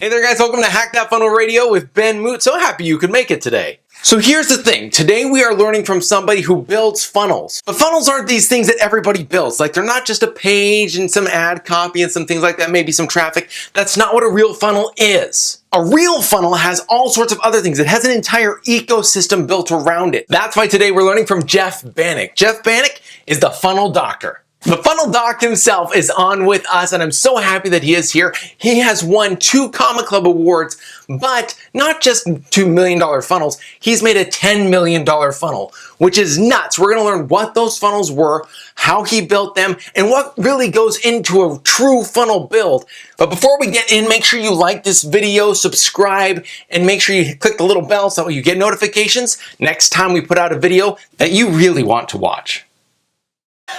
Hey there guys, welcome to Hack That Funnel Radio with Ben Moote. So happy you could make it today. So here's the thing, today we are learning from somebody who builds funnels. But funnels aren't these things that everybody builds. Like they're not just a page and some ad copy and some things like that, maybe some traffic. That's not what a real funnel is. A real funnel has all sorts of other things. It has an entire ecosystem built around it. That's why today we're learning from Jeff Banek. Jeff Banek is the funnel doctor. The funnel doc himself is on with us, and I'm so happy that he is here. He has won 2 Comma Club awards, but not just $2 million funnels. He's made a $10 million funnel, which is nuts. We're going to learn what those funnels were, how he built them, and what really goes into a true funnel build. But before we get in, make sure you like this video, subscribe, and make sure you click the little bell so you get notifications next time we put out a video that you really want to watch.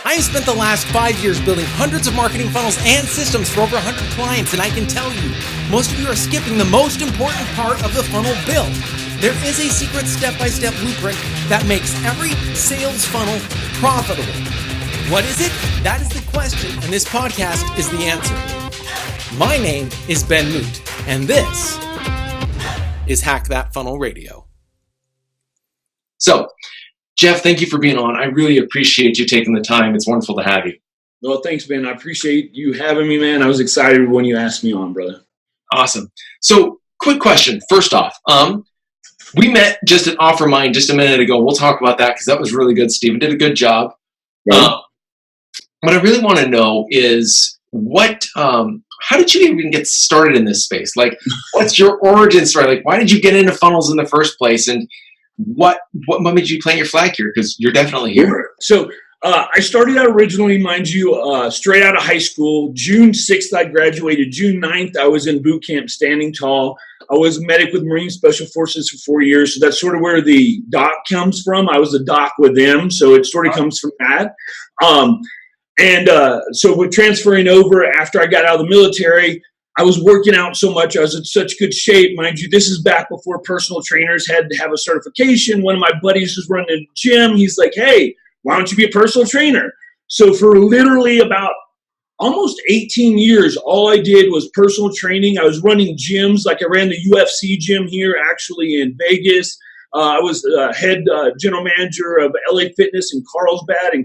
I have spent the last 5 years building hundreds of marketing funnels and systems for over 100 clients, and I can tell you, most of you are skipping the most important part of the funnel build. There is a secret step-by-step blueprint that makes every sales funnel profitable. What is it? That is the question, and this podcast is the answer. My name is Ben Moote, and this is Hack That Funnel Radio. So, Jeff, thank you for being on. I really appreciate you taking the time. It's wonderful to have you. Well, thanks, Ben. I appreciate you having me, man. I was excited when you asked me on, brother. Awesome. So, quick question. First off, we met just at OfferMind just a minute ago. We'll talk about that because that was really good. Steven did a good job. Yeah. What I really want to know is how did you even get started in this space? Like, what's your origin story? Like, why did you get into funnels in the first place? And what made you plant your flag here? Because you're definitely here. So I started out originally, mind you, straight out of high school. June 6th, I graduated. June 9th, I was in boot camp, standing tall. I was a medic with Marine Special Forces for 4 years. So that's sort of where the doc comes from. I was a doc with them. So it sort of comes from that. So with transferring over after I got out of the military, I was working out so much. I was in such good shape. Mind you, this is back before personal trainers had to have a certification. One of my buddies was running a gym. He's like, hey, why don't you be a personal trainer? So for literally about almost 18 years, all I did was personal training. I was running gyms. Like I ran the UFC gym here actually in Vegas. I was head general manager of LA Fitness in Carlsbad in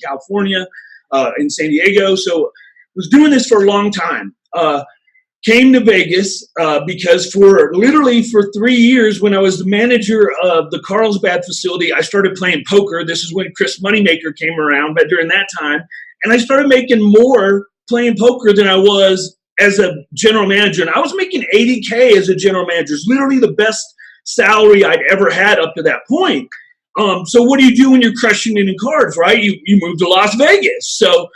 California, in San Diego. So I was doing this for a long time. Came to Vegas because for 3 years when I was the manager of the Carlsbad facility, I started playing poker. This is when Chris Moneymaker came around, but during that time. And I started making more playing poker than I was as a general manager. And I was making $80K as a general manager. It's literally the best salary I'd ever had up to that point. So what do you do when you're crushing it in cards, right? You move to Las Vegas. So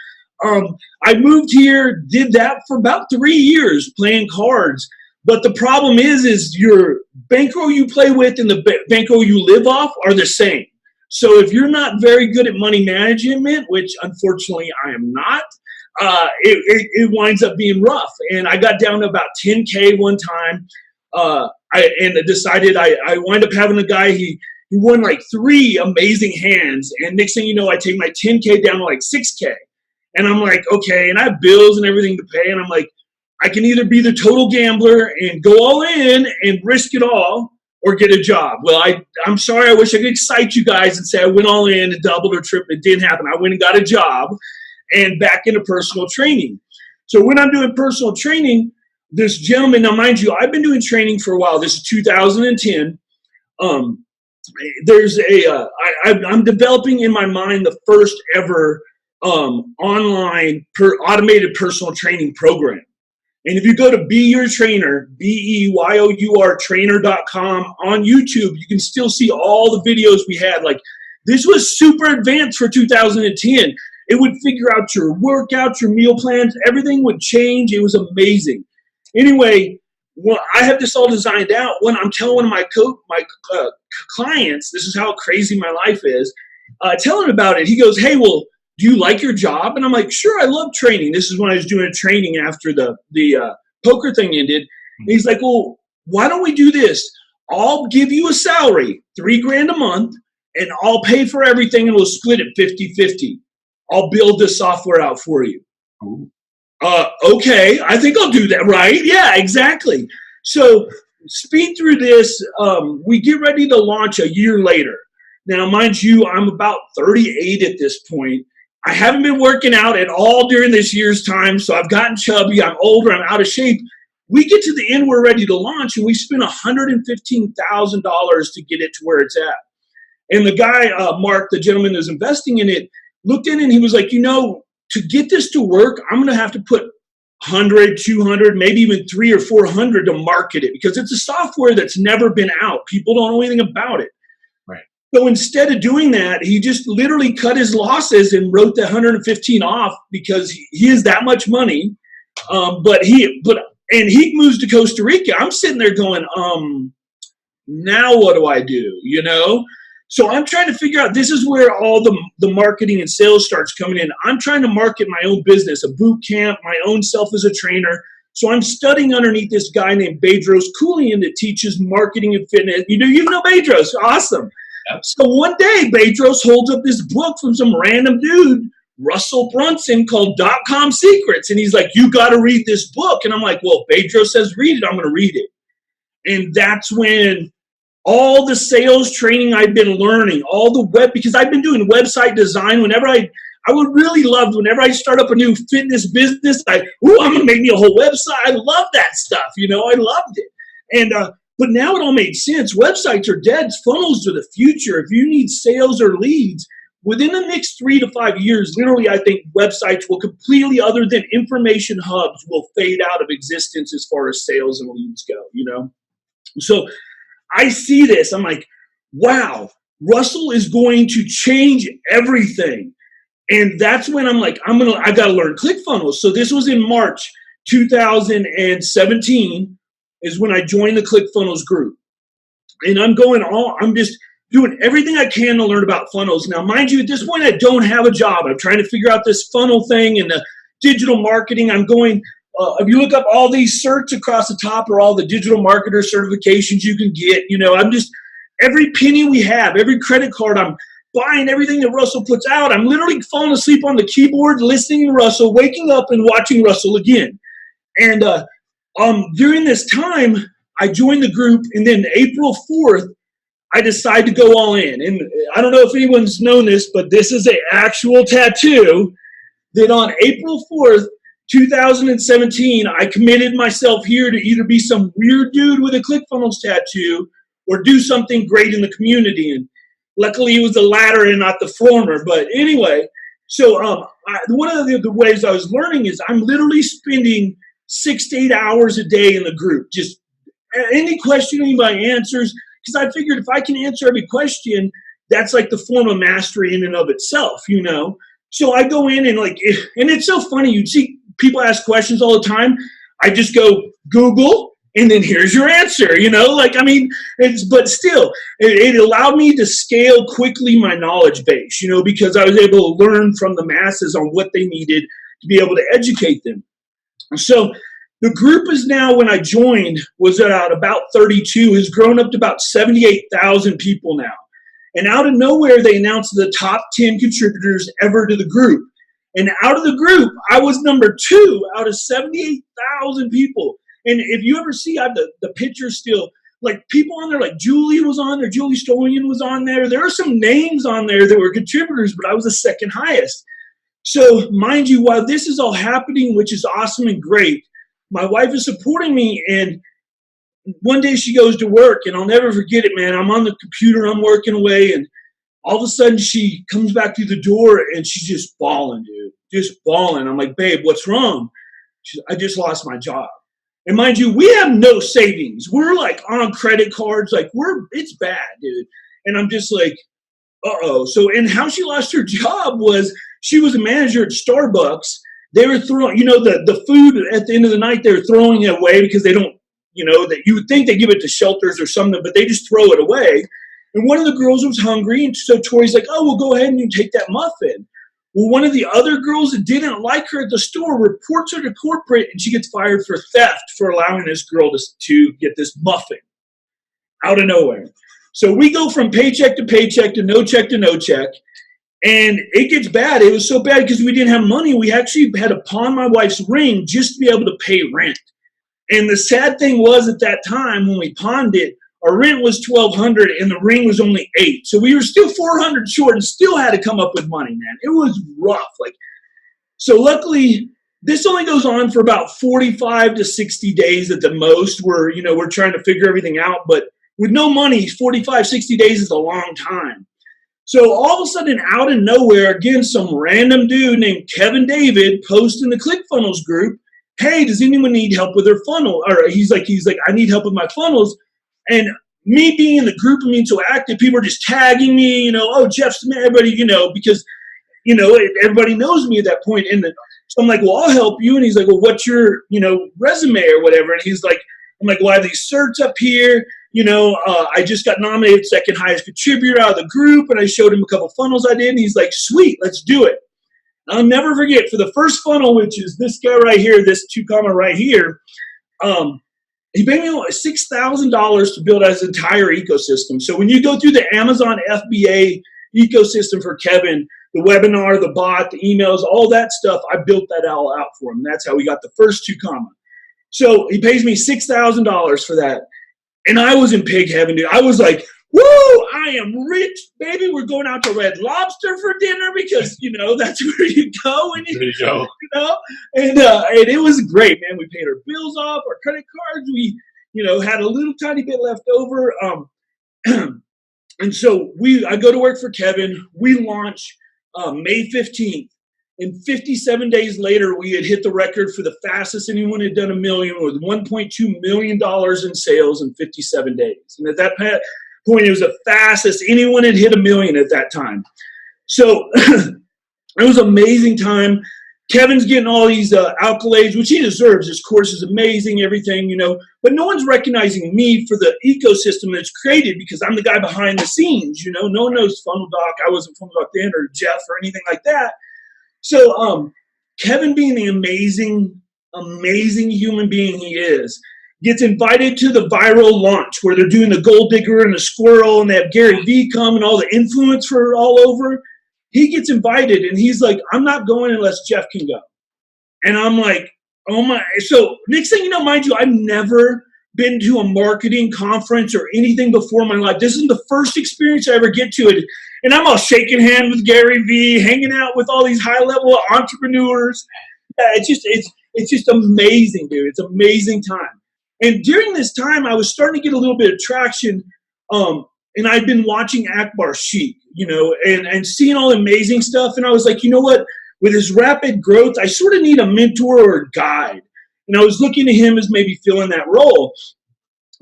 I moved here, did that for about 3 years playing cards. But the problem is your bankroll you play with and the bankroll you live off are the same. So if you're not very good at money management, which unfortunately I am not, it winds up being rough. And I got down to about 10K one time. I decided I wind up having a guy, he won like 3 amazing hands. And next thing you know, I take my 10K down to like 6K. And I'm like, okay, and I have bills and everything to pay. And I'm like, I can either be the total gambler and go all in and risk it all or get a job. Well, I'm sorry. I wish I could excite you guys and say I went all in and doubled or tripled. It didn't happen. I went and got a job and back into personal training. So when I'm doing personal training, this gentleman, now mind you, I've been doing training for a while. This is 2010. I'm developing in my mind the first ever online automated personal training program. And if you go to Be Your Trainer, BEYOUR trainer.com on YouTube, you can still see all the videos we had. Like this was super advanced for 2010. It would figure out your workouts, your meal plans, everything would change. It was amazing. Anyway, well, I have this all designed out. When I'm telling one of my clients, this is how crazy my life is, telling him about it, he goes, hey, well, do you like your job? And I'm like, sure, I love training. This is when I was doing a training after the poker thing ended. And he's like, well, why don't we do this? I'll give you a salary, $3,000 a month, and I'll pay for everything and we'll split it 50-50. I'll build the software out for you. Ooh. Okay, I think I'll do that, right? Yeah, exactly. So speed through this, we get ready to launch a year later. Now, mind you, I'm about 38 at this point. I haven't been working out at all during this year's time, so I've gotten chubby, I'm older, I'm out of shape. We get to the end, we're ready to launch, and we spend $115,000 to get it to where it's at. And the guy, Mark, the gentleman who's investing in it, looked in and he was like, to get this to work, I'm going to have to put 100, 200, maybe even 300 or 400 to market it because it's a software that's never been out. People don't know anything about it. Right. So instead of doing that, he just literally cut his losses and wrote the 115 off because he has that much money. And he moves to Costa Rica. I'm sitting there going, now what do I do? So I'm trying to figure out, this is where all the marketing and sales starts coming in. I'm trying to market my own business, a boot camp, my own self as a trainer. So I'm studying underneath this guy named Bedros Keuilian that teaches marketing and fitness. You know Bedros, awesome. Yep. So one day Bedros holds up this book from some random dude, Russell Brunson, called .com Secrets. And he's like, you got to read this book. And I'm like, well, Bedros says read it, I'm going to read it. And that's when all the sales training I've been learning, all the because I've been doing website design. Whenever I would really love, whenever I start up a new fitness business, I'm going to make me a whole website. I love that stuff. I loved it. And, but now it all made sense. Websites are dead. Funnels are the future. If you need sales or leads, within the next 3 to 5 years, literally, I think websites will completely, other than information hubs, will fade out of existence as far as sales and leads go, So I see this. I'm like, wow, Russell is going to change everything. And that's when I'm like, I got to learn ClickFunnels. So this was in March 2017 is when I joined the ClickFunnels group. And I'm just doing everything I can to learn about funnels. Now, mind you, at this point, I don't have a job. I'm trying to figure out this funnel thing and the digital marketing. I'm going, if you look up all these certs across the top are all the digital marketer certifications you can get. I'm just, every penny we have, every credit card, I'm buying everything that Russell puts out. I'm literally falling asleep on the keyboard, listening to Russell, waking up and watching Russell again. And during this time, I joined the group, and then April 4th, I decided to go all in. And I don't know if anyone's known this, but this is an actual tattoo that on April 4th, 2017, I committed myself here to either be some weird dude with a ClickFunnels tattoo or do something great in the community. And luckily, it was the latter and not the former. But anyway, so one of the ways I was learning is I'm literally spending 6 to 8 hours a day in the group. Just any question anybody answers, because I figured if I can answer every question, that's like the form of mastery in and of itself, So I go in and and it's so funny. You see people ask questions all the time. I just go Google, and then here's your answer, but still, it allowed me to scale quickly my knowledge base, because I was able to learn from the masses on what they needed to be able to educate them. So the group is now, when I joined, was at about 32, has grown up to about 78,000 people now. And out of nowhere, they announced the top 10 contributors ever to the group. And out of the group, I was number 2 out of 78,000 people. And if you ever see, I have the pictures still, people on there, like Julie was on there, Julie Stolian was on there. There are some names on there that were contributors, but I was the second highest. So mind you, while this is all happening, which is awesome and great, my wife is supporting me. And one day she goes to work, and I'll never forget it, man. I'm on the computer, I'm working away, and all of a sudden she comes back through the door and she's just bawling, dude, just bawling. I'm like, babe, what's wrong? She's, I just lost my job. And mind you, we have no savings. We're on credit cards. It's bad, dude. And I'm just like, uh-oh. So, and how she lost her job was she was a manager at Starbucks. They were throwing, the food at the end of the night, they were throwing it away because they don't, that you would think they give it to shelters or something, but they just throw it away. And one of the girls was hungry, and so Tori's like, oh, well, go ahead and you take that muffin. Well, one of the other girls that didn't like her at the store reports her to corporate, and she gets fired for theft for allowing this girl to get this muffin out of nowhere. So we go from paycheck to paycheck to no check to no check. And it gets bad. It was so bad because we didn't have money. We actually had to pawn my wife's ring just to be able to pay rent. And the sad thing was at that time when we pawned it, our rent was $1,200 and the ring was only $800. So we were still $400 short and still had to come up with money, man. It was rough. So luckily, this only goes on for about 45 to 60 days at the most. We're trying to figure everything out. But with no money, 45, 60 days is a long time. So all of a sudden, out of nowhere, again, some random dude named Kevin David posts in the ClickFunnels group, hey, does anyone need help with their funnel? Or he's like, I need help with my funnels. And me being in the group and being so active, people are just tagging me, oh, Jeff's man, everybody, because, everybody knows me at that point. And so I'm like, well, I'll help you. And he's like, well, what's your, resume or whatever? And he's like, I'm like, well, I have these certs up here. I just got nominated second highest contributor out of the group. And I showed him a couple funnels I did. And he's like, sweet, let's do it. I'll never forget, for the first funnel, which is this guy right here, this 2 comma right here, he paid me $6,000 to build his entire ecosystem. So when you go through the Amazon FBA ecosystem for Kevin, the webinar, the bot, the emails, all that stuff, I built that all out for him. That's how we got the first 2 comma. So he pays me $6,000 for that. And I was in pig heaven, dude. I was like, woo, I am rich, baby. We're going out to Red Lobster for dinner because, that's where you go. And and it was great, man. We paid our bills off, our credit cards. We, had a little tiny bit left over. And so I go to work for Kevin. We launch May 15th. And 57 days later, we had hit the record for the fastest anyone had done $1 million with $1.2 million in sales in 57 days. And at that point, it was the fastest anyone had hit $1 million at that time. So it was an amazing time. Kevin's getting all these accolades, which he deserves. His course is amazing, everything, But no one's recognizing me for the ecosystem that's created because I'm the guy behind the scenes, No one knows Funnel Doc. I wasn't Funnel Doc then or Jeff or anything like that. So Kevin, being the amazing, amazing human being he is, gets invited to the viral launch where they're doing the gold digger and the squirrel and they have Gary Vee come and all the influencers all over. He gets invited and he's like, I'm not going unless Jeff can go. And I'm like, oh my. So next thing you know, mind you, I've never been to a marketing conference or anything before in my life. This is the first experience I ever get to it. And I'm all shaking hands with Gary Vee, hanging out with all these high-level entrepreneurs. Yeah, it's just amazing, dude. It's an amazing time. And during this time, I was starting to get a little bit of traction. And I'd been watching Akbar Sheikh, and seeing all the amazing stuff. And I was like, you know what? With his rapid growth, I sort of need a mentor or a guide. And I was looking at him as maybe filling that role.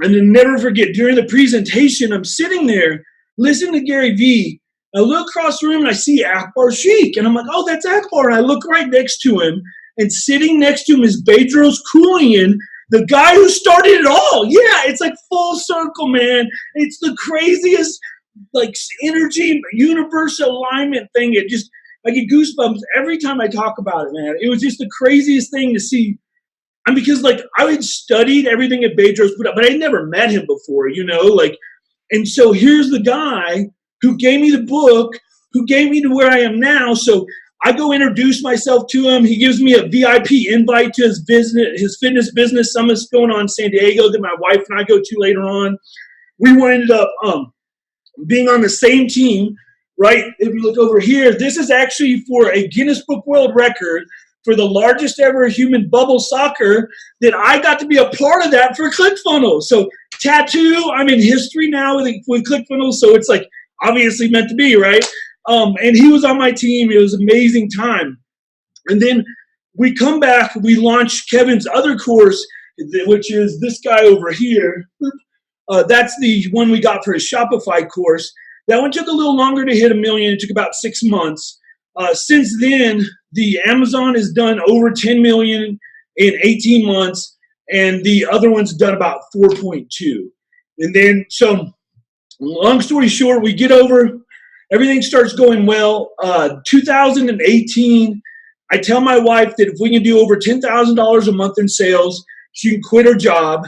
And then never forget, during the presentation, I'm sitting there listening to Gary Vee. I look across the room and I see Akbar Sheikh. And I'm like, oh, that's Akbar. And I look right next to him. And sitting next to him is Bedros Keuilian, the guy who started it all. Yeah, it's like full circle, man. It's the craziest, energy, universe alignment thing. I get goosebumps every time I talk about it, man. It was just the craziest thing to see. And because, I had studied everything that Bedros put up, but I'd never met him before, And so here's the guy who gave me the book, who gave me to where I am now. So I go introduce myself to him. He gives me a VIP invite to his fitness business summit's going on in San Diego that my wife and I go to later on. We ended up being on the same team, right? If you look over here, this is actually for a Guinness Book World Record for the largest ever human bubble soccer that I got to be a part of that for ClickFunnels. So tattoo, I'm in history now with ClickFunnels. So it's obviously meant to be, right? And he was on my team. It was an amazing time. And then we come back, we launch Kevin's other course, which is this guy over here. That's the one we got for his Shopify course. That one took a little longer to hit $1 million. It took about 6 months. Since then, the Amazon has done over 10 million in 18 months, and the other one's done about 4.2. And then, so long story short, we get over, everything starts going well. 2018, I tell my wife that if we can do over $10,000 a month in sales, she can quit her job.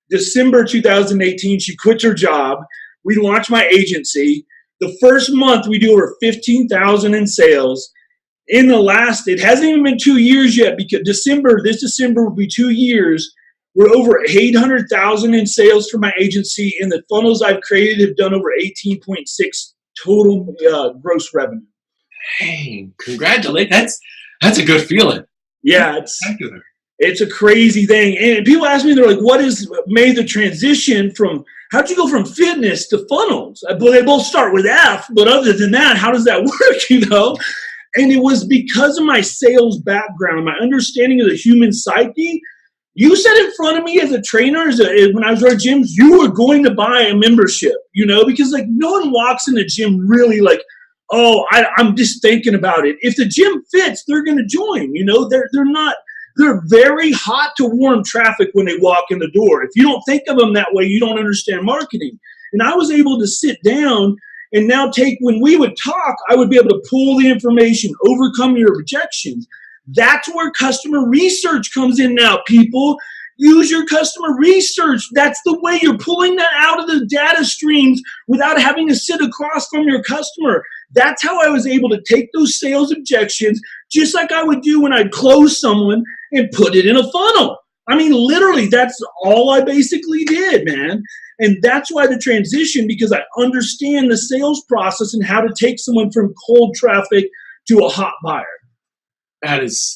December 2018, she quits her job. We launch my agency. The first month we do over 15,000 in sales. In the last, it hasn't even been 2 years yet, because this December will be 2 years. We're over 800,000 in sales for my agency, and the funnels I've created have done over 18.6 total gross revenue. Hey, congratulations. That's a good feeling. Yeah, it's a crazy thing. And people ask me, they're like, what is made the transition from, how'd you go from fitness to funnels? Well, they both start with F, but other than that, how does that work, you know? And it was because of my sales background, my understanding of the human psyche. You said in front of me as a trainer, when I was at gyms, you were going to buy a membership, you know, because like no one walks in the gym really like, oh, I'm just thinking about it. If the gym fits, they're going to join, you know, they're very hot to warm traffic when they walk in the door. If you don't think of them that way, you don't understand marketing. And I was able to sit down and now when we would talk, I would be able to pull the information, overcome your objections. That's where customer research comes in now, people. Use your customer research. That's the way you're pulling that out of the data streams without having to sit across from your customer. That's how I was able to take those sales objections, just like I would do when I'd close someone, and put it in a funnel. I mean, literally, that's all I basically did, man. And that's why the transition, because I understand the sales process and how to take someone from cold traffic to a hot buyer. That is,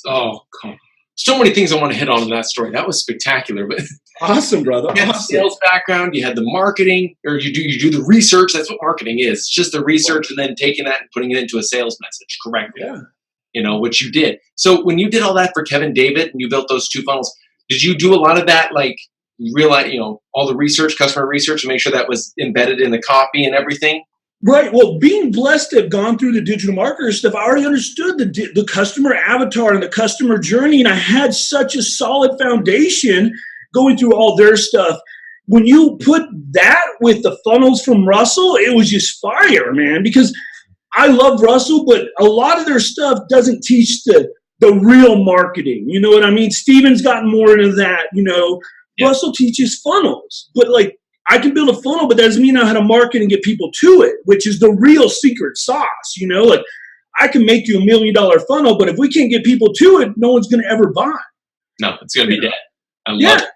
so many things I want to hit on in that story. That was spectacular. But awesome, brother. You had the sales background, you had the marketing, or you do the research. That's what marketing is. It's just the research and then taking that and putting it into a sales message, correct? Yeah. You know, which you did. So when you did all that for Kevin David and you built those 2 funnels, did you do a lot of that, like realize, you know, all the research, customer research, to make sure that was embedded in the copy and everything? Right. Well, being blessed to have gone through the digital marketer stuff, I already understood the customer avatar and the customer journey, and I had such a solid foundation going through all their stuff. When you put that with the funnels from Russell, it was just fire, man, because I love Russell, but a lot of their stuff doesn't teach the real marketing. You know what I mean? Steven's gotten more into that, you know. Yeah. Russell teaches funnels, but like, I can build a funnel, but that doesn't mean I know how to market and get people to it, which is the real secret sauce. You know, like I can make you $1 million funnel, but if we can't get people to it, no one's going to ever buy. No, it's going to be dead. I love it.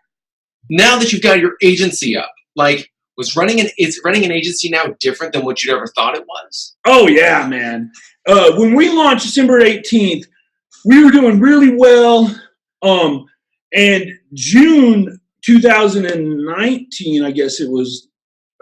Now that you've got your agency up, like is running an agency now different than what you ever thought it was? Oh yeah, man. When we launched December 18th, we were doing really well. And June 2019, I guess it was,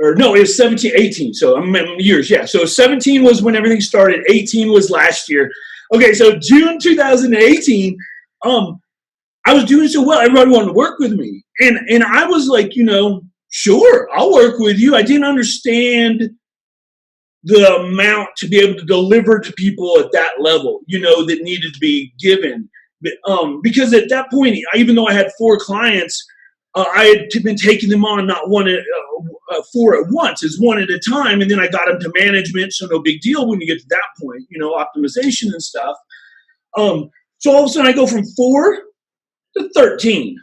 or no, it was 17, 18. So I'm years, yeah. So 17 was when everything started. 18 was last year. Okay, so June 2018, I was doing so well. Everybody wanted to work with me, and I was like, you know, sure, I'll work with you. I didn't understand the amount to be able to deliver to people at that level, you know, that needed to be given. Because at that point, even though I had 4 clients, I had been taking them on, not one at 4 at once, it's one at a time. And then I got them to management. So no big deal when you get to that point, you know, optimization and stuff. So all of a sudden I go from 4 to 13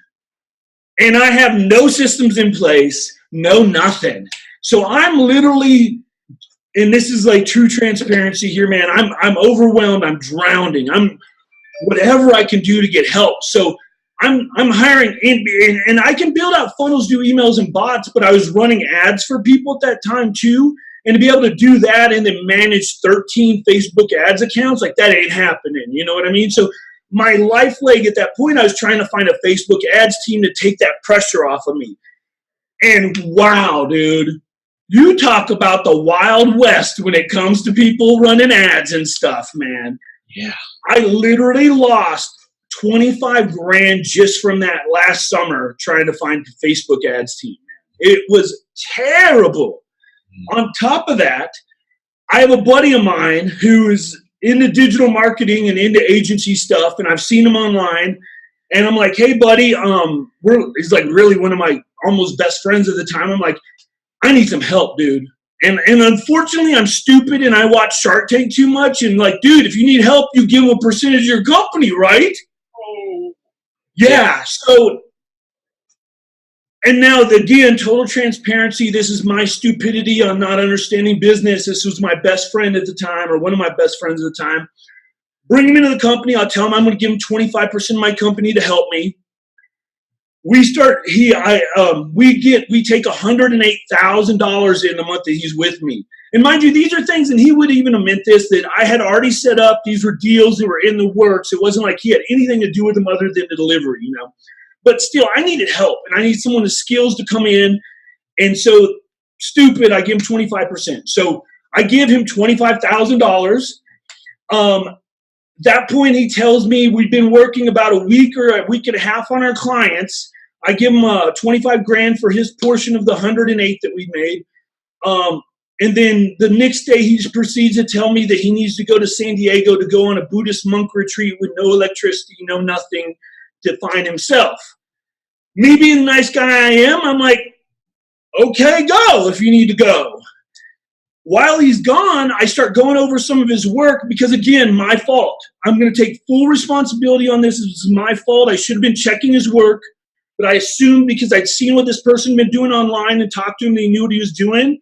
and I have no systems in place, no nothing. So I'm literally, and this is like true transparency here, man. I'm overwhelmed. I'm drowning. I'm whatever I can do to get help. So I'm hiring and I can build out funnels, do emails and bots, but I was running ads for people at that time too. And to be able to do that and then manage 13 Facebook ads accounts, like that ain't happening. You know what I mean? So my life leg at that point, I was trying to find a Facebook ads team to take that pressure off of me. And wow, dude, you talk about the Wild West when it comes to people running ads and stuff, man. Yeah. I literally lost 25 grand just from that last summer trying to find a Facebook ads team. It was terrible. On top of that, I have a buddy of mine who's into digital marketing and into agency stuff, and I've seen him online, and I'm like, hey, buddy, he's like really one of my almost best friends at the time. I'm like, I need some help, dude. And unfortunately, I'm stupid, and I watch Shark Tank too much, and like, dude, if you need help, you give them a percentage of your company, right? Oh. Yeah, so And now, again, total transparency. This is my stupidity on not understanding business. This was my best friend at the time, or one of my best friends at the time. Bring him into the company. I'll tell him I'm going to give him 25% of my company to help me. We take $108,000 in the month that he's with me. And mind you, these are things, and he would even admit this, that I had already set up. These were deals that were in the works. It wasn't like he had anything to do with them other than the delivery, you know. But still, I needed help, and I need someone with skills to come in. And so, stupid, I give him 25%. So I give him $25,000. That point, he tells me we've been working about a week or a week and a half on our clients. I give him $25,000 for his portion of the 108 that we made. And then the next day, he proceeds to tell me that he needs to go to San Diego to go on a Buddhist monk retreat with no electricity, no nothing, to find himself. Me being the nice guy I am, I'm like, okay, go if you need to go. While he's gone, I start going over some of his work because, again, my fault. I'm going to take full responsibility on this. This is my fault. I should have been checking his work, but I assumed because I'd seen what this person had been doing online and talked to him, they knew what he was doing.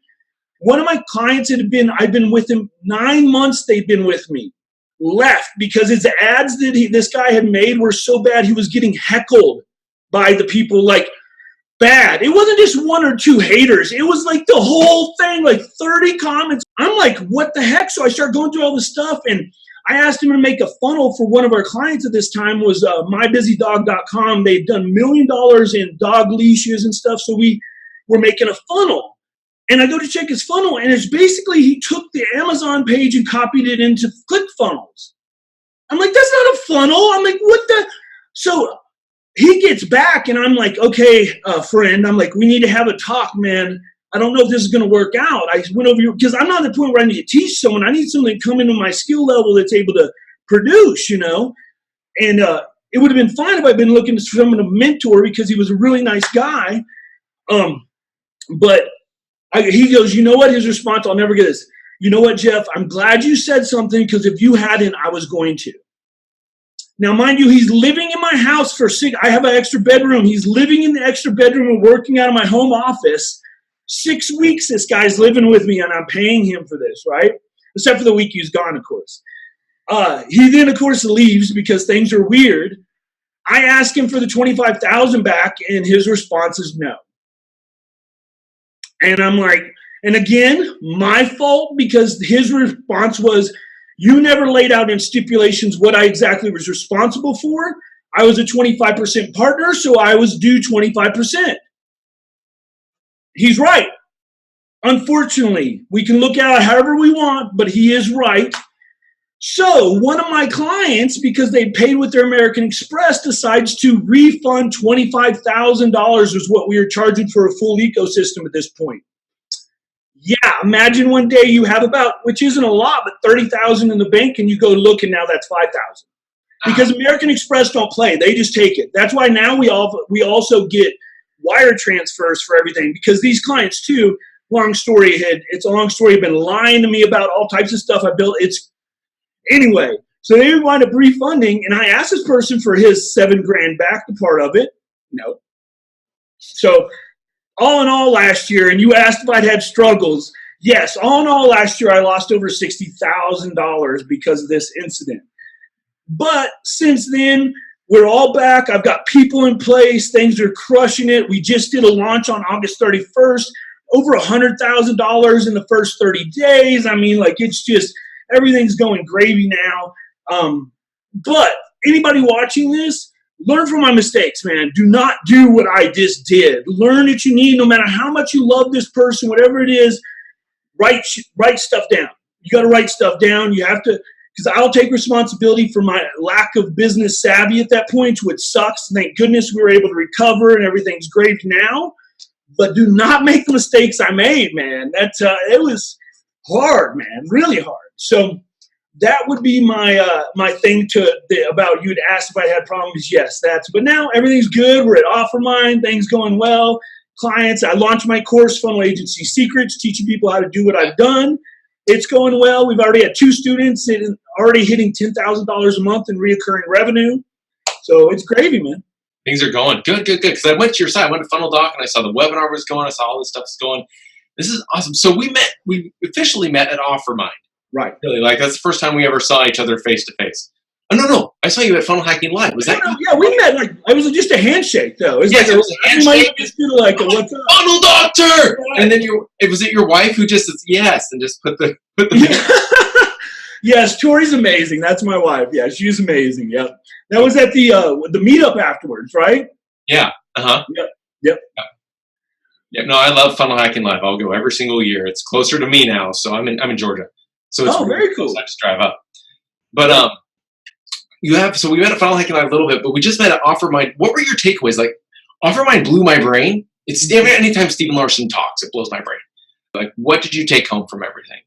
One of my clients I've been with him 9 months, they've been with me, left because his ads that this guy had made were so bad he was getting heckled by the people, like, bad. It wasn't just one or two haters. It was like the whole thing, like 30 comments. I'm like, what the heck? So I started going through all this stuff, and I asked him to make a funnel for one of our clients at this time, was mybusydog.com. They'd done $1 million in dog leashes and stuff, so we were making a funnel. And I go to check his funnel, and it's basically he took the Amazon page and copied it into ClickFunnels. I'm like, that's not a funnel. I'm like, what the? So he gets back, and I'm like, okay, friend. I'm like, we need to have a talk, man. I don't know if this is going to work out. I went over here because I'm not at the point where I need to teach someone. I need someone to come into my skill level that's able to produce, you know. And it would have been fine if I'd been looking for someone to mentor because he was a really nice guy. But he goes, you know what? His response, I'll never get this. You know what, Jeff? I'm glad you said something because if you hadn't, I was going to. Now, mind you, he's living in my house I have an extra bedroom. He's living in the extra bedroom and working out of my home office. 6 weeks this guy's living with me, and I'm paying him for this, right? Except for the week he's gone, of course. He then, of course, leaves because things are weird. I ask him for the $25,000 back, and his response is no. And I'm like, and again, my fault because his response was, you never laid out in stipulations what I exactly was responsible for. I was a 25% partner, so I was due 25%. He's right. Unfortunately, we can look at it however we want, but he is right. So one of my clients, because they paid with their American Express, decides to refund $25,000 is what we are charging for a full ecosystem at this point. Yeah, imagine one day you have about, which isn't a lot, but $30,000 in the bank, and you go look, and now that's $5,000. Because American Express don't play; they just take it. That's why now we also get wire transfers for everything, because these clients too. It's a long story. Have been lying to me about all types of stuff I built. Anyway. So they wind up refunding, and I asked this person for his $7,000 back, the part of it. No. So all in all last year, and you asked if I'd had struggles. Yes, all in all last year, I lost over $60,000 because of this incident. But since then, we're all back. I've got people in place. Things are crushing it. We just did a launch on August 31st. Over $100,000 in the first 30 days. I mean, like, it's just, everything's going gravy now. But anybody watching this, learn from my mistakes, man. Do not do what I just did. Learn what you need, no matter how much you love this person, whatever it is, write stuff down. You got to write stuff down. You have to, because I'll take responsibility for my lack of business savvy at that point, which sucks. Thank goodness we were able to recover and everything's great now. But do not make the mistakes I made, man. It was hard, man, really hard. So that would be my my thing about you'd asked if I had problems. Yes, but now everything's good. We're at OfferMind. Things going well. Clients. I launched my course, Funnel Agency Secrets, teaching people how to do what I've done. It's going well. We've already had 2 students already hitting $10,000 a month in reoccurring revenue. So it's gravy, man. Things are going good. Because I went to your site, I went to Funnel Doc, and I saw the webinar was going. I saw all this stuff was going. This is awesome. So we officially met at OfferMind. Right. Really, like that's the first time we ever saw each other face to face. Oh no! I saw you at Funnel Hacking Live. Was that? Yeah, we met. Like it was just a handshake, though. It was it was a handshake. Just like what's up, Funnel Doctor? Right. And then was it your wife who just says yes and just put the. Yes, Tori's amazing. That's my wife. Yeah, she's amazing. Yep. That was at the meetup afterwards, right? Yeah. Yep. No, I love Funnel Hacking Live. I'll go every single year. It's closer to me now, so I'm in Georgia. So it's very cool. I just drive up. But we met at Funnel Hacking Live a little bit, but we just met at OfferMind. What were your takeaways? Like, OfferMind blew my brain. It's anytime Stephen Larson talks, it blows my brain. Like, what did you take home from everything?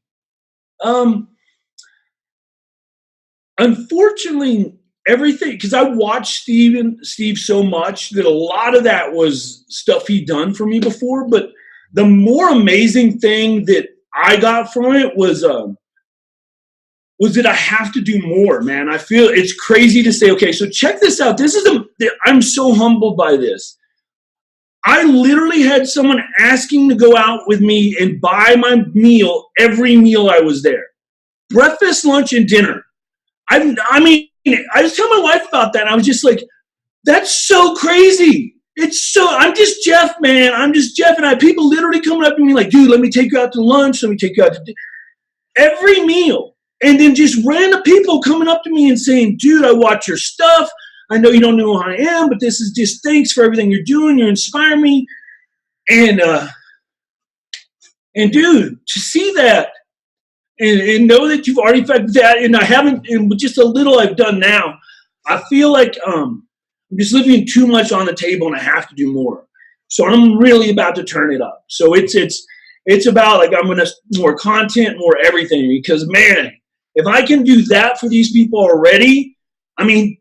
Unfortunately, everything, because I watched Steve so much that a lot of that was stuff he'd done for me before. But the more amazing thing that I got from it was that I have to do more, man. I feel it's crazy to say, okay, so check this out. I'm so humbled by this. I literally had someone asking to go out with me and buy my meal every meal I was there. Breakfast, lunch, and dinner. I mean, I was telling my wife about that, and I was just like, that's so crazy. I'm just Jeff, man. I'm just Jeff, and I have people literally coming up to me like, dude, let me take you out to lunch. Let me take you out to every meal. And then just random people coming up to me and saying, dude, I watch your stuff. I know you don't know who I am, but this is just thanks for everything you're doing. You inspire me. And dude, to see that and know that you've already affected that, and I haven't, and with just a little I've done now, I feel like I'm just leaving too much on the table and I have to do more. So I'm really about to turn it up. So it's about like I'm going to more content, more everything, because man, if I can do that for these people already, I mean,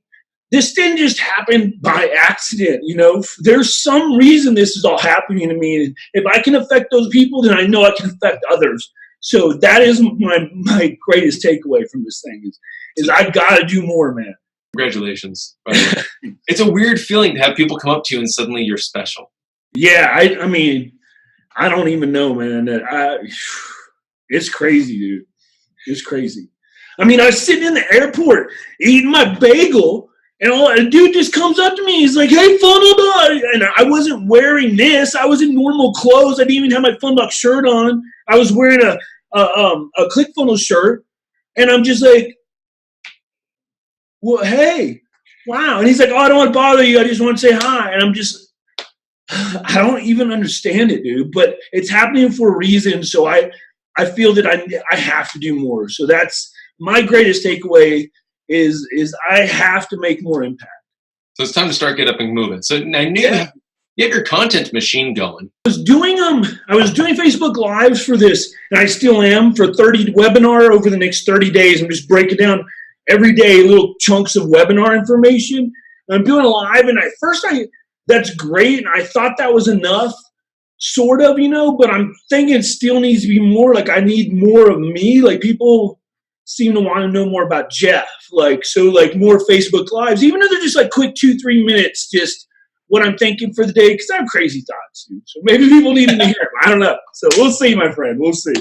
this didn't just happen by accident, you know. There's some reason this is all happening to me. If I can affect those people, then I know I can affect others. So that is my greatest takeaway from this thing is I got to do more, man. Congratulations. It's a weird feeling to have people come up to you and suddenly you're special. Yeah, I mean, I don't even know, man. It's crazy, dude. It's crazy. I mean, I was sitting in the airport eating my bagel, and a dude just comes up to me. He's like, hey, Funnel Doc. And I wasn't wearing this. I was in normal clothes. I didn't even have my Funnel Doc shirt on. I was wearing a ClickFunnels shirt. And I'm just like, well, hey, wow. And he's like, oh, I don't want to bother you. I just want to say hi. And I'm just, I don't even understand it, dude. But it's happening for a reason. So I feel that I have to do more. So that's my greatest takeaway is I have to make more impact. So it's time to start getting up and moving. So I knew you have your content machine going. I was doing Facebook Lives for this, and I still am, for 30 webinar over the next 30 days. I'm just breaking down every day little chunks of webinar information. I'm doing a live, and that's great, and I thought that was enough, sort of, you know, but I'm thinking it still needs to be more. Like, I need more of me. Like, people seem to want to know more about Jeff. Like, so like more Facebook Lives, even though they're just like quick 2-3 minutes, just what I'm thinking for the day, because I have crazy thoughts. Dude. So maybe people need to hear them. I don't know. So we'll see, my friend. We'll see.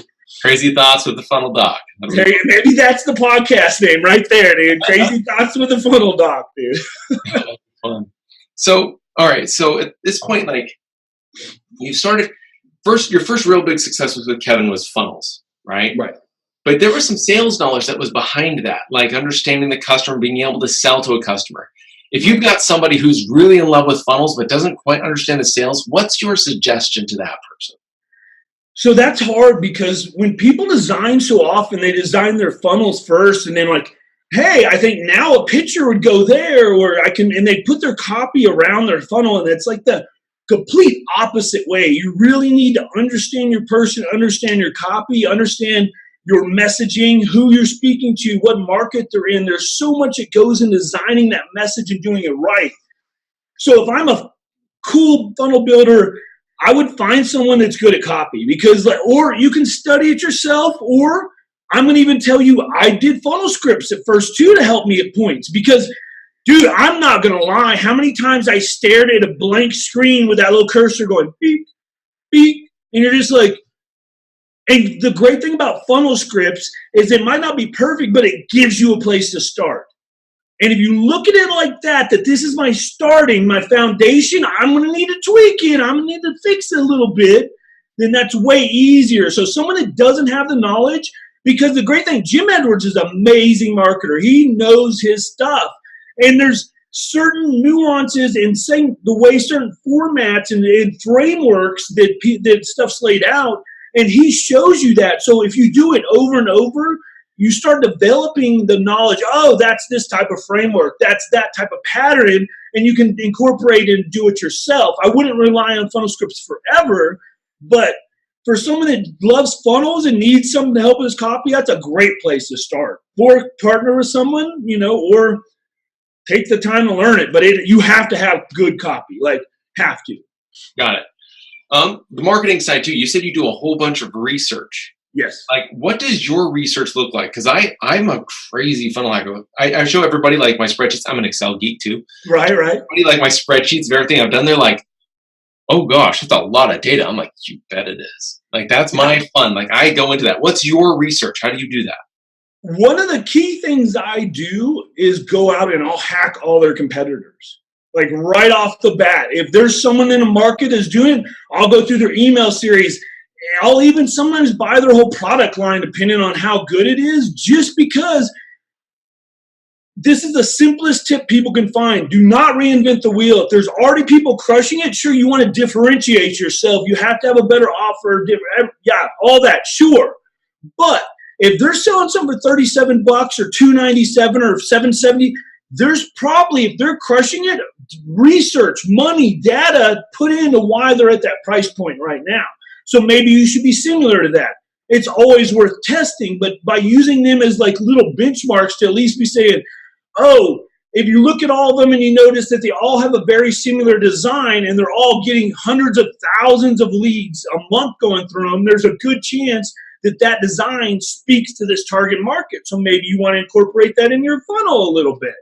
Crazy Thoughts with the Funnel Doc. Maybe that's the podcast name right there, dude. Crazy Thoughts with the Funnel Doc, dude. Fun. So, all right. So at this point, like, you started your first real big success was with Kevin was funnels, right? Right. But there was some sales knowledge that was behind that, like understanding the customer, being able to sell to a customer. If you've got somebody who's really in love with funnels but doesn't quite understand the sales, what's your suggestion to that person? So that's hard, because when people design so often, they design their funnels first and then like, hey, I think now a picture would go there, or and they put their copy around their funnel, and it's like the complete opposite way. You really need to understand your person, understand your copy, understand your messaging, who you're speaking to, what market they're in. There's so much that goes in designing that message and doing it right. So if I'm a cool funnel builder, I would find someone that's good at copy, because or you can study it yourself, or I'm going to even tell you I did funnel scripts at first too to help me at points, because Dude, I'm not going to lie. How many times I stared at a blank screen with that little cursor going beep, beep, and you're just like, and the great thing about funnel scripts is it might not be perfect, but it gives you a place to start. And if you look at it like that this is my starting, my foundation, I'm going to need to tweak it, I'm going to need to fix it a little bit, then that's way easier. So someone that doesn't have the knowledge, because the great thing, Jim Edwards is an amazing marketer. He knows his stuff. And there's certain nuances in saying the way certain formats and frameworks that stuff's laid out, and he shows you that. So if you do it over and over, you start developing the knowledge. Oh, that's this type of framework. That's that type of pattern, and you can incorporate and do it yourself. I wouldn't rely on funnel scripts forever, but for someone that loves funnels and needs something to help with his copy, that's a great place to start. Or partner with someone, or take the time to learn it. But you have to have good copy, have to. Got it. The marketing side too, you said you do a whole bunch of research. Yes. What does your research look like? Because I'm a crazy funnel hacker. I show everybody my spreadsheets. I'm an Excel geek too. Right. Everybody my spreadsheets of everything I've done. They're like, oh gosh, that's a lot of data. I'm like, you bet it is. That's my fun. I go into that. What's your research? How do you do that? One of the key things I do is go out and I'll hack all their competitors. Right off the bat. If there's someone in the market that's doing it, I'll go through their email series. I'll even sometimes buy their whole product line depending on how good it is, just because this is the simplest tip people can find. Do not reinvent the wheel. If there's already people crushing it, sure, you want to differentiate yourself. You have to have a better offer. Yeah, all that, sure. But if they're selling something for $37 or $297 or $770, there's probably, if they're crushing it, research, money, data put into why they're at that price point right now. So maybe you should be similar to that. It's always worth testing, but by using them as little benchmarks to at least be saying, oh, if you look at all of them and you notice that they all have a very similar design and they're all getting hundreds of thousands of leads a month going through them, there's a good chance that design speaks to this target market. So maybe you want to incorporate that in your funnel a little bit,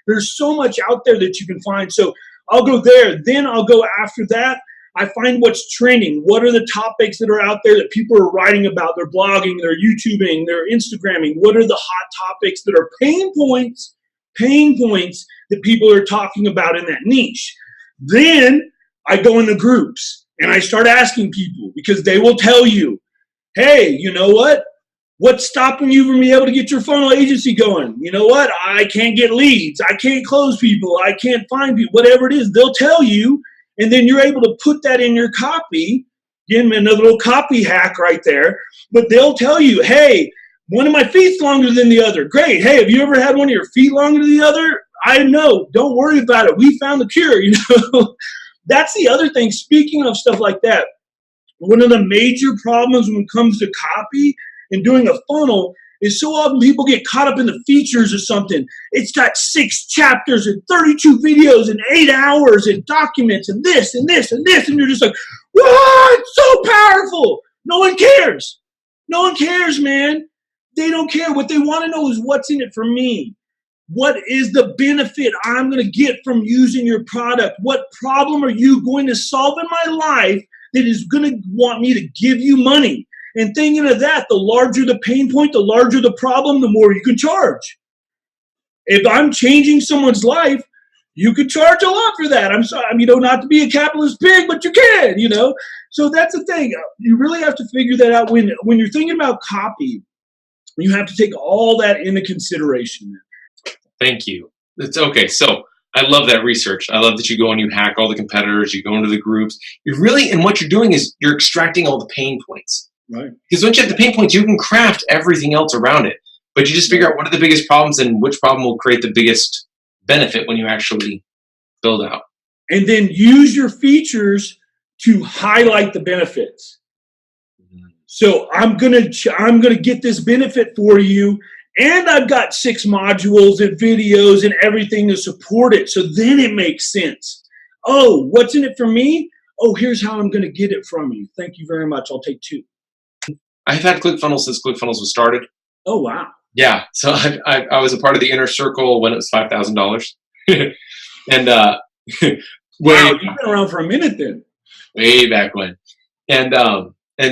there's so much out there that you can find. So I'll go there. Then I'll go after that. I find what's trending. What are the topics that are out there that people are writing about? They're blogging, they're YouTubing, they're Instagramming. What are the hot topics that are pain points that people are talking about in that niche? Then I go into groups and I start asking people, because they will tell you, hey, you know what? What's stopping you from being able to get your funnel agency going? You know what? I can't get leads. I can't close people. I can't find people. Whatever it is, they'll tell you. And then you're able to put that in your copy. Again, another little copy hack right there. But they'll tell you, hey, one of my feet's longer than the other. Great. Hey, have you ever had one of your feet longer than the other? I know. Don't worry about it. We found the cure. That's the other thing. Speaking of stuff like that, one of the major problems when it comes to copy and doing a funnel is so often people get caught up in the features of something. It's got 6 chapters and 32 videos and 8 hours and documents and this and this and this. And you're just like, what? It's so powerful. No one cares. No one cares, man. They don't care. What they want to know is what's in it for me. What is the benefit I'm going to get from using your product? What problem are you going to solve in my life that is going to want me to give you money? And thinking of that, the larger the pain point, the larger the problem, the more you can charge. If I'm changing someone's life, you could charge a lot for that. I'm sorry, not to be a capitalist pig, but you can, So that's the thing. You really have to figure that out when you're thinking about copy. You have to take all that into consideration. Thank you. It's okay. So I love that research. I love that you go and you hack all the competitors. You go into the groups. And what you're doing is you're extracting all the pain points. Right. Because once you have the pain points, you can craft everything else around it. But you just figure out what are the biggest problems and which problem will create the biggest benefit when you actually build out. And then use your features to highlight the benefits. Mm-hmm. So I'm gonna get this benefit for you, and I've got 6 modules and videos and everything to support it. So then it makes sense. Oh, what's in it for me? Oh, here's how I'm gonna get it from you. Thank you very much. I'll take 2. I've had ClickFunnels since ClickFunnels was started. Oh, wow. Yeah. So I was a part of the inner circle when it was $5,000. And wow, you've been around for a minute then. Way back when. And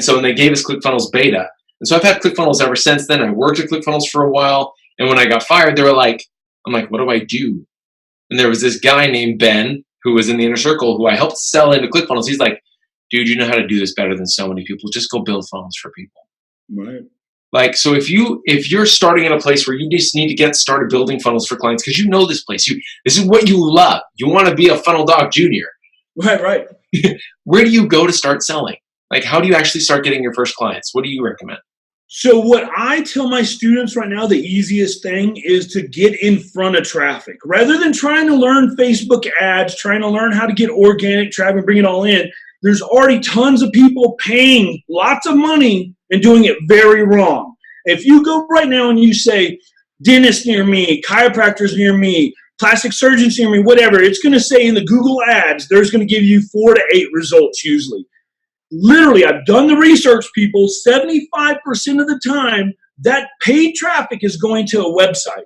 so when they gave us ClickFunnels beta. And so I've had ClickFunnels ever since then. I worked at ClickFunnels for a while. And when I got fired, they were like, I'm like, what do I do? And there was this guy named Ben who was in the inner circle who I helped sell into ClickFunnels. He's like, dude, you know how to do this better than so many people. Just go build funnels for people. Right. Like, so if you're starting in a place where you just need to get started building funnels for clients because you know this place, this is what you love. You want to be a funnel dog junior. Right. Where do you go to start selling? Like, how do you actually start getting your first clients? What do you recommend? So what I tell my students right now, the easiest thing is to get in front of traffic. Rather than trying to learn Facebook ads, trying to learn how to get organic traffic and bring it all in, there's already tons of people paying lots of money and doing it very wrong. If you go right now and you say, dentist near me, chiropractors near me, plastic surgeons near me, whatever, it's going to say in the Google ads, there's going to give you 4 to 8 results usually. Literally, I've done the research, people, 75% of the time, that paid traffic is going to a website.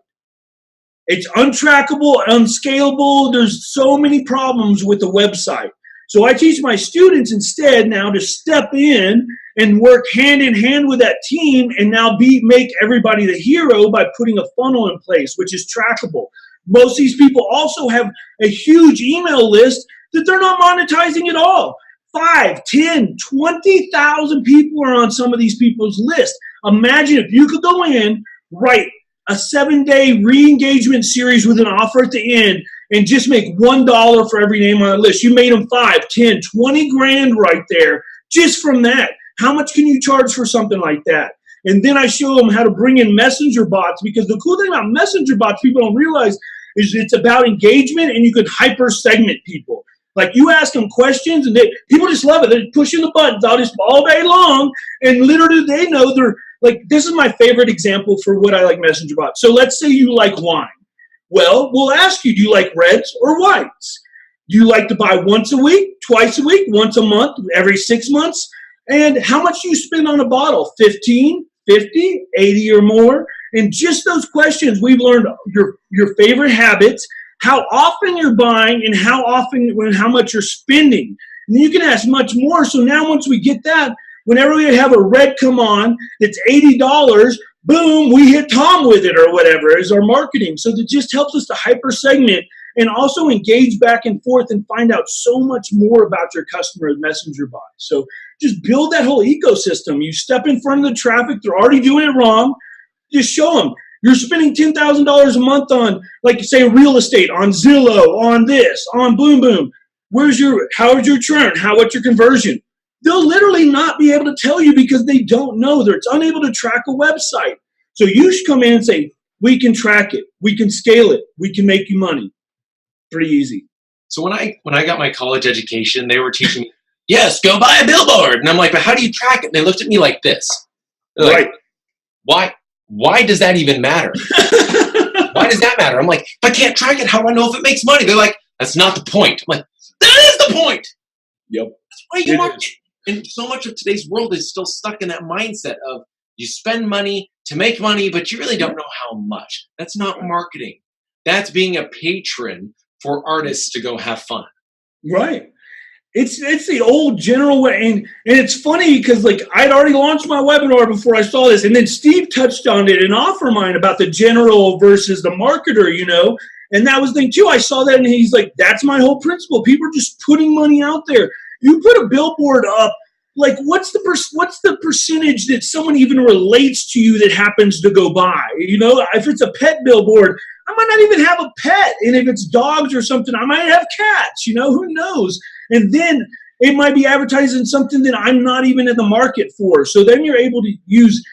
It's untrackable, unscalable. There's so many problems with the website. So I teach my students instead now to step in and work hand in hand with that team and now make everybody the hero by putting a funnel in place, which is trackable. Most of these people also have a huge email list that they're not monetizing at all. 5, 10, 20,000 people are on some of these people's lists. Imagine if you could go in, write a 7-day re-engagement series with an offer at the end and just make $1 for every name on the list. You made them 5, 10, 20 grand right there just from that. How much can you charge for something like that? And then I show them how to bring in messenger bots, because the cool thing about messenger bots people don't realize is it's about engagement, and you can hyper segment people. Like, you ask them questions and people just love it. They're pushing the buttons all day long, and literally they know they're like, this is my favorite example for what I like messenger bots. So let's say you like wine. Well, we'll ask you, do you like reds or whites? Do you like to buy once a week, twice a week, once a month, every 6 months? And how much do you spend on a bottle? 15, 50, 80 or more? And just those questions, we've learned your favorite habits, how often you're buying, and how much you're spending. And you can ask much more. So now once we get that, whenever we have a red come on that's $80, boom, we hit Tom with it or whatever as our marketing. So that just helps us to hyper segment and also engage back and forth and find out so much more about your customer with messenger bots. So just build that whole ecosystem. You step in front of the traffic, they're already doing it wrong. Just show them. You're spending $10,000 a month on, like, say, real estate, on Zillow, on this, on Boom Boom. How is your churn? What's your conversion? They'll literally not be able to tell you because they don't know. They're unable to track a website. So you should come in and say, we can track it. We can scale it. We can make you money. Pretty easy. So when I got my college education, they were teaching me, yes, go buy a billboard. And I'm like, but how do you track it? And they looked at me like this. They're like, why does that even matter? Why does that matter? I'm like, if I can't track it, how do I know if it makes money? They're like, that's not the point. I'm like, that is the point. Yep. That's why you market. And so much of today's world is still stuck in that mindset of you spend money to make money, but you really don't know how much. That's not marketing. That's being a patron for artists to go have fun. Right. It's the old general way. And it's funny because, like, I'd already launched my webinar before I saw this. And then Steve touched on it in OfferMind about the general versus the marketer, And that was the thing, too. I saw that, and he's like, that's my whole principle. People are just putting money out there. You put a billboard up, like, what's the percentage that someone even relates to you that happens to go by? If it's a pet billboard, I might not even have a pet. And if it's dogs or something, I might have cats, who knows? And then it might be advertising something that I'm not even in the market for. So then you're able to use,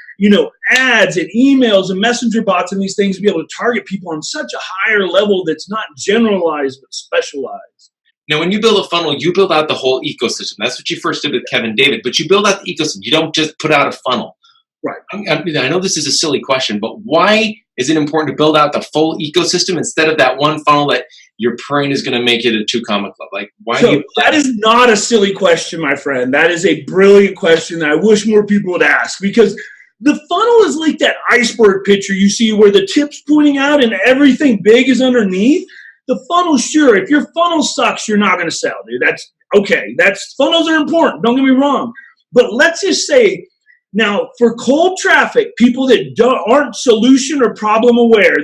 ads and emails and messenger bots and these things to be able to target people on such a higher level that's not generalized but specialized. Now, when you build a funnel, you build out the whole ecosystem. That's what you first did with Kevin David, but you build out the ecosystem. You don't just put out a funnel. Right. I know this is a silly question, but why is it important to build out the full ecosystem instead of that one funnel that you're praying is going to make it a 2-comma club? Like, why? So that is not a silly question, my friend. That is a brilliant question that I wish more people would ask, because The funnel is like that iceberg picture you see where the tip's pointing out and everything big is underneath. The funnel, sure, if your funnel sucks, you're not going to sell, dude. That's okay. Funnels are important. Don't get me wrong. But let's just say, now for cold traffic, people that aren't solution or problem aware,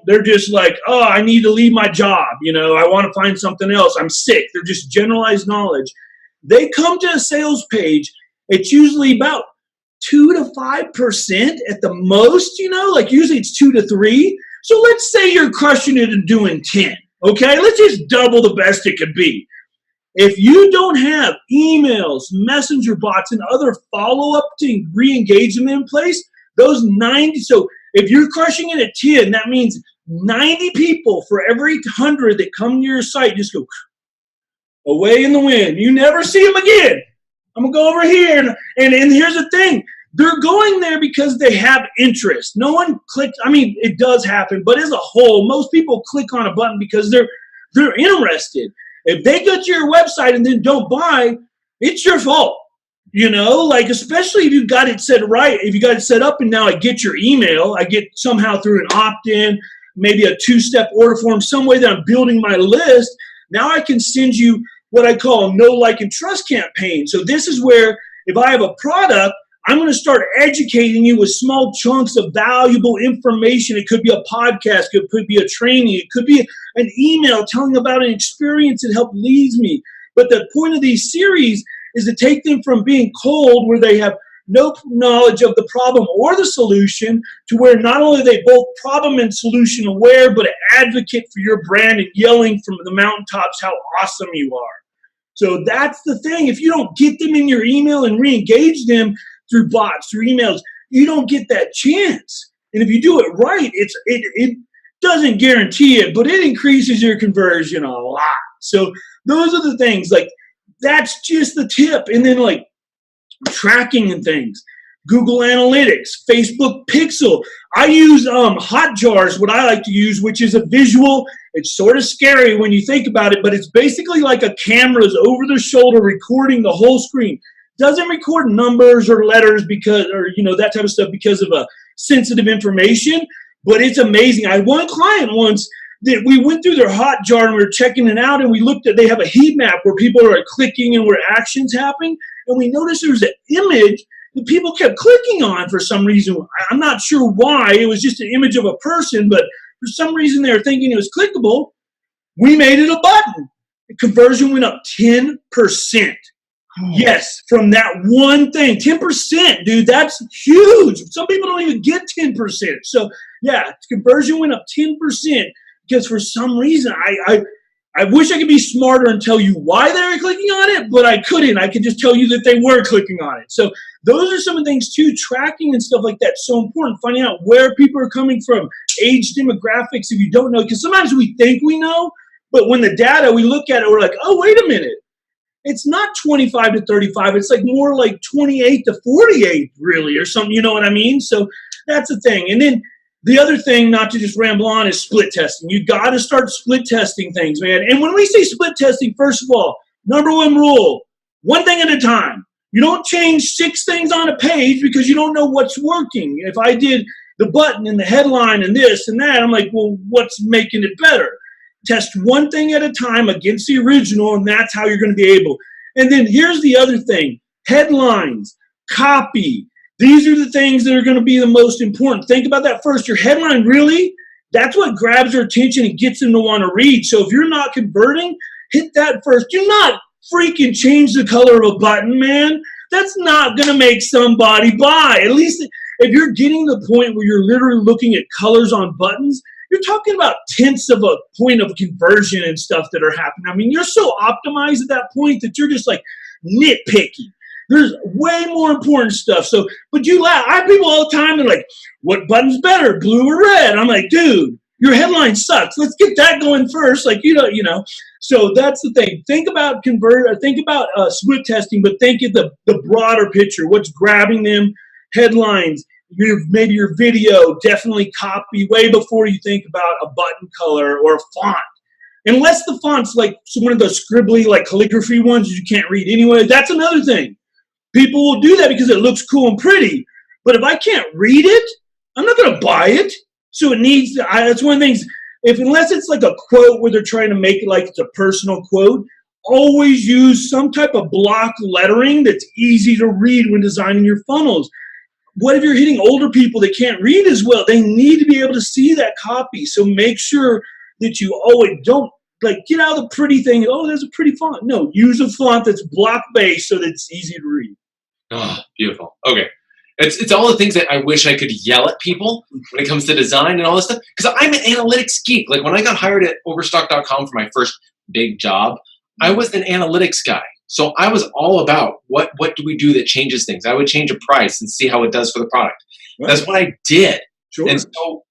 they're just like, oh, I need to leave my job. I want to find something else. I'm sick. They're just generalized knowledge. They come to a sales page. It's usually about 2 to 5% at the most, like usually it's 2 to 3. So let's say you're crushing it and doing 10. Okay, let's just double the best it could be. If you don't have emails, messenger bots, and other follow-up to re-engage them in place, those 90, so if you're crushing it at 10, that means 90 people for every 100 that come to your site just go away in the wind. You never see them again. I'm going to go over here. And here's the thing. They're going there because they have interest. No one clicks. I mean, it does happen, but as a whole, most people click on a button because they're interested. If they go to your website and then don't buy, it's your fault. Like especially if you got it set right, if you got it set up and now I get your email, I get somehow through an opt-in, maybe a 2-step order form, some way that I'm building my list. Now I can send you what I call a know, like, and trust campaign. So this is where if I have a product, I'm going to start educating you with small chunks of valuable information. It could be a podcast. It could be a training. It could be an email telling about an experience that helped leads me. But the point of these series is to take them from being cold, where they have no knowledge of the problem or the solution, to where not only are they both problem and solution aware, but an advocate for your brand and yelling from the mountaintops how awesome you are. So that's the thing. If you don't get them in your email and re-engage them through bots, through emails, you don't get that chance. And if you do it right, it doesn't guarantee it, but it increases your conversion a lot. So those are the things. Like, that's just the tip. And then like tracking and things. Google Analytics, Facebook Pixel. I use Hotjars, what I like to use, which is a visual. It's sort of scary when you think about it, but it's basically like a camera's over the shoulder recording the whole screen. Doesn't record numbers or letters that type of stuff because of sensitive information, but it's amazing. I had one client once that we went through their Hotjar and we were checking it out, and we looked at, they have a heat map where people are clicking and where actions happen, and we noticed there was an image that people kept clicking on for some reason. I'm not sure why. It was just an image of a person, but for some reason they were thinking it was clickable. We made it a button. The conversion went up 10%. Yes, from that one thing. 10%, dude, that's huge. Some people don't even get 10%. So, yeah, conversion went up 10% because for some reason, I wish I could be smarter and tell you why they were clicking on it, but I couldn't. I could just tell you that they were clicking on it. So those are some of the things, too, tracking and stuff like that. So important, finding out where people are coming from, age demographics if you don't know, because sometimes we think we know, but when the data, we look at it, we're like, oh, wait a minute. It's not 25 to 35. It's like more like 28 to 48, really, or something. You know what I mean? So that's the thing. And then the other thing, not to just ramble on, is split testing. You got to start split testing things, man. And when we say split testing, first of all, number one rule, one thing at a time. You don't change 6 things on a page because you don't know what's working. If I did the button and the headline and this and that, I'm like, well, what's making it better? Test one thing at a time against the original, and that's how you're going to be able. And then here's the other thing. Headlines, copy. These are the things that are going to be the most important. Think about that first. Your headline, really, that's what grabs their attention and gets them to want to read. So if you're not converting, hit that first. Do not freaking change the color of a button, man. That's not going to make somebody buy. At least if you're getting to the point where you're literally looking at colors on buttons, you're talking about tenths of a point of conversion and stuff that are happening. I mean, you're so optimized at that point that you're just like nitpicky. There's way more important stuff. So, but you laugh. I have people all the time. They're like, what button's better, blue or red? I'm like, dude, your headline sucks. Let's get that going first. Like, you know. So that's the thing. Think about split testing, but think of the broader picture. What's grabbing them? Headlines. Maybe your video, definitely copy way before you think about a button color or a font. Unless the font's like one of those scribbly, like calligraphy ones you can't read anyway. That's another thing. People will do that because it looks cool and pretty. But if I can't read it, I'm not going to buy it. So it needs, that's one of the things, unless it's like a quote where they're trying to make it like it's a personal quote, always use some type of block lettering that's easy to read when designing your funnels. What if you're hitting older people that can't read as well? They need to be able to see that copy. So make sure that you always don't get out of the pretty thing. Oh, there's a pretty font. No, use a font that's block-based so that it's easy to read. Oh, beautiful. Okay. It's all the things that I wish I could yell at people when it comes to design and all this stuff. Because I'm an analytics geek. Like when I got hired at Overstock.com for my first big job, I was an analytics guy. So I was all about what do we do that changes things. I would change a price and see how it does for the product. Right. That's what I did. Sure. And so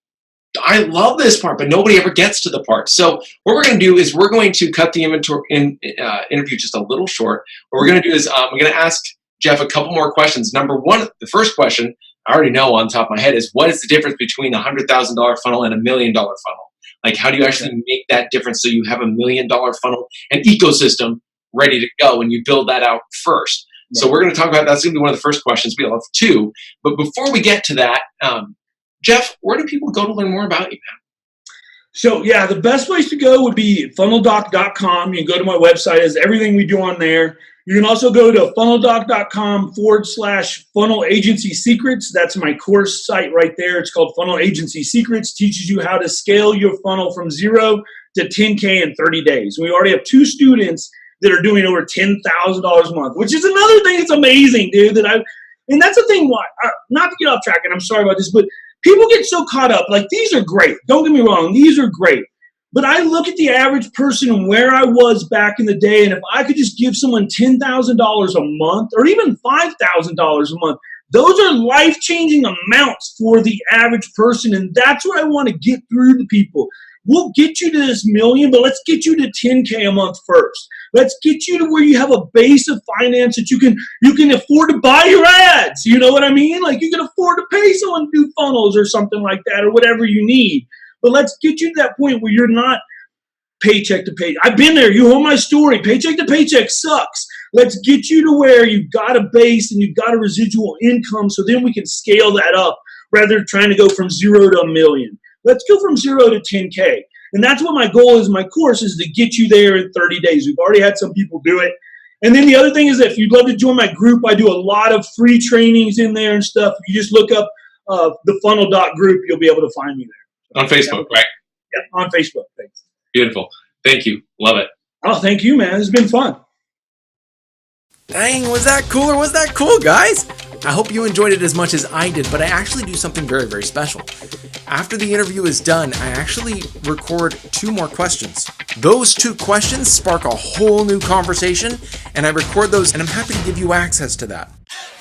I love this part, but nobody ever gets to the part. So what we're going to do is we're going to cut the interview just a little short. What we're going to do is we're going to ask Jeff a couple more questions. Number one, the first question I already know on top of my head is, what is the difference between a $100,000 funnel and $1 million funnel? Like, how do you actually make that difference so you have $1 million funnel and ecosystem ready to go and you build that out first? Right. So we're going to talk about, that's going to be one of the first questions. We'll have two. But before we get to that, Jeff, where do people go to learn more about you, man? So, yeah, the best place to go would be funneldoc.com. You can go to my website. It has everything we do on there. You can also go to funneldoc.com/funnel agency secrets. That's my course site right there. It's called Funnel Agency Secrets. Teaches you how to scale your funnel from 0 to 10K in 30 days. We already have 2 students that are doing over $10,000 a month, which is another thing that's amazing, dude. And that's the thing why, not to get off track, and I'm sorry about this, but people get so caught up. Like, these are great. Don't get me wrong. These are great. But I look at the average person and where I was back in the day, and if I could just give someone $10,000 a month or even $5,000 a month, those are life-changing amounts for the average person, and that's what I want to get through to people. We'll get you to this million, but let's get you to 10K a month first. Let's get you to where you have a base of finance that you can afford to buy your ads. You know what I mean? Like, you can afford to pay someone to do funnels or something like that, or whatever you need. But let's get you to that point where you're not paycheck to paycheck. I've been there. You know my story. Paycheck to paycheck sucks. Let's get you to where you've got a base and you've got a residual income, so then we can scale that up rather than trying to go from 0 to $1 million. Let's go from 0 to 10K. And that's what my goal is. My course is to get you there in 30 days. We've already had some people do it. And then the other thing is that if you'd love to join my group, I do a lot of free trainings in there and stuff. If you just look up the Funnel Doc group, you'll be able to find me there. On Facebook, right? Yeah, on Facebook. Thanks. Beautiful. Thank you. Love it. Oh, thank you, man. It's been fun. Dang, was that cool or was that cool, guys? I hope you enjoyed it as much as I did, but I actually do something very, very special. After the interview is done, I actually record 2 more questions. Those 2 questions spark a whole new conversation, and I record those, and I'm happy to give you access to that.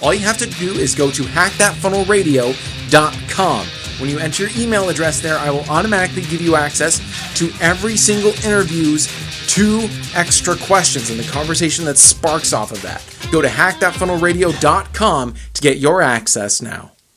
All you have to do is go to hackthatfunnelradio.com. When you enter your email address there, I will automatically give you access to every single interview's 2 extra questions and the conversation that sparks off of that. Go to hackthatfunnelradio.com to get your access now.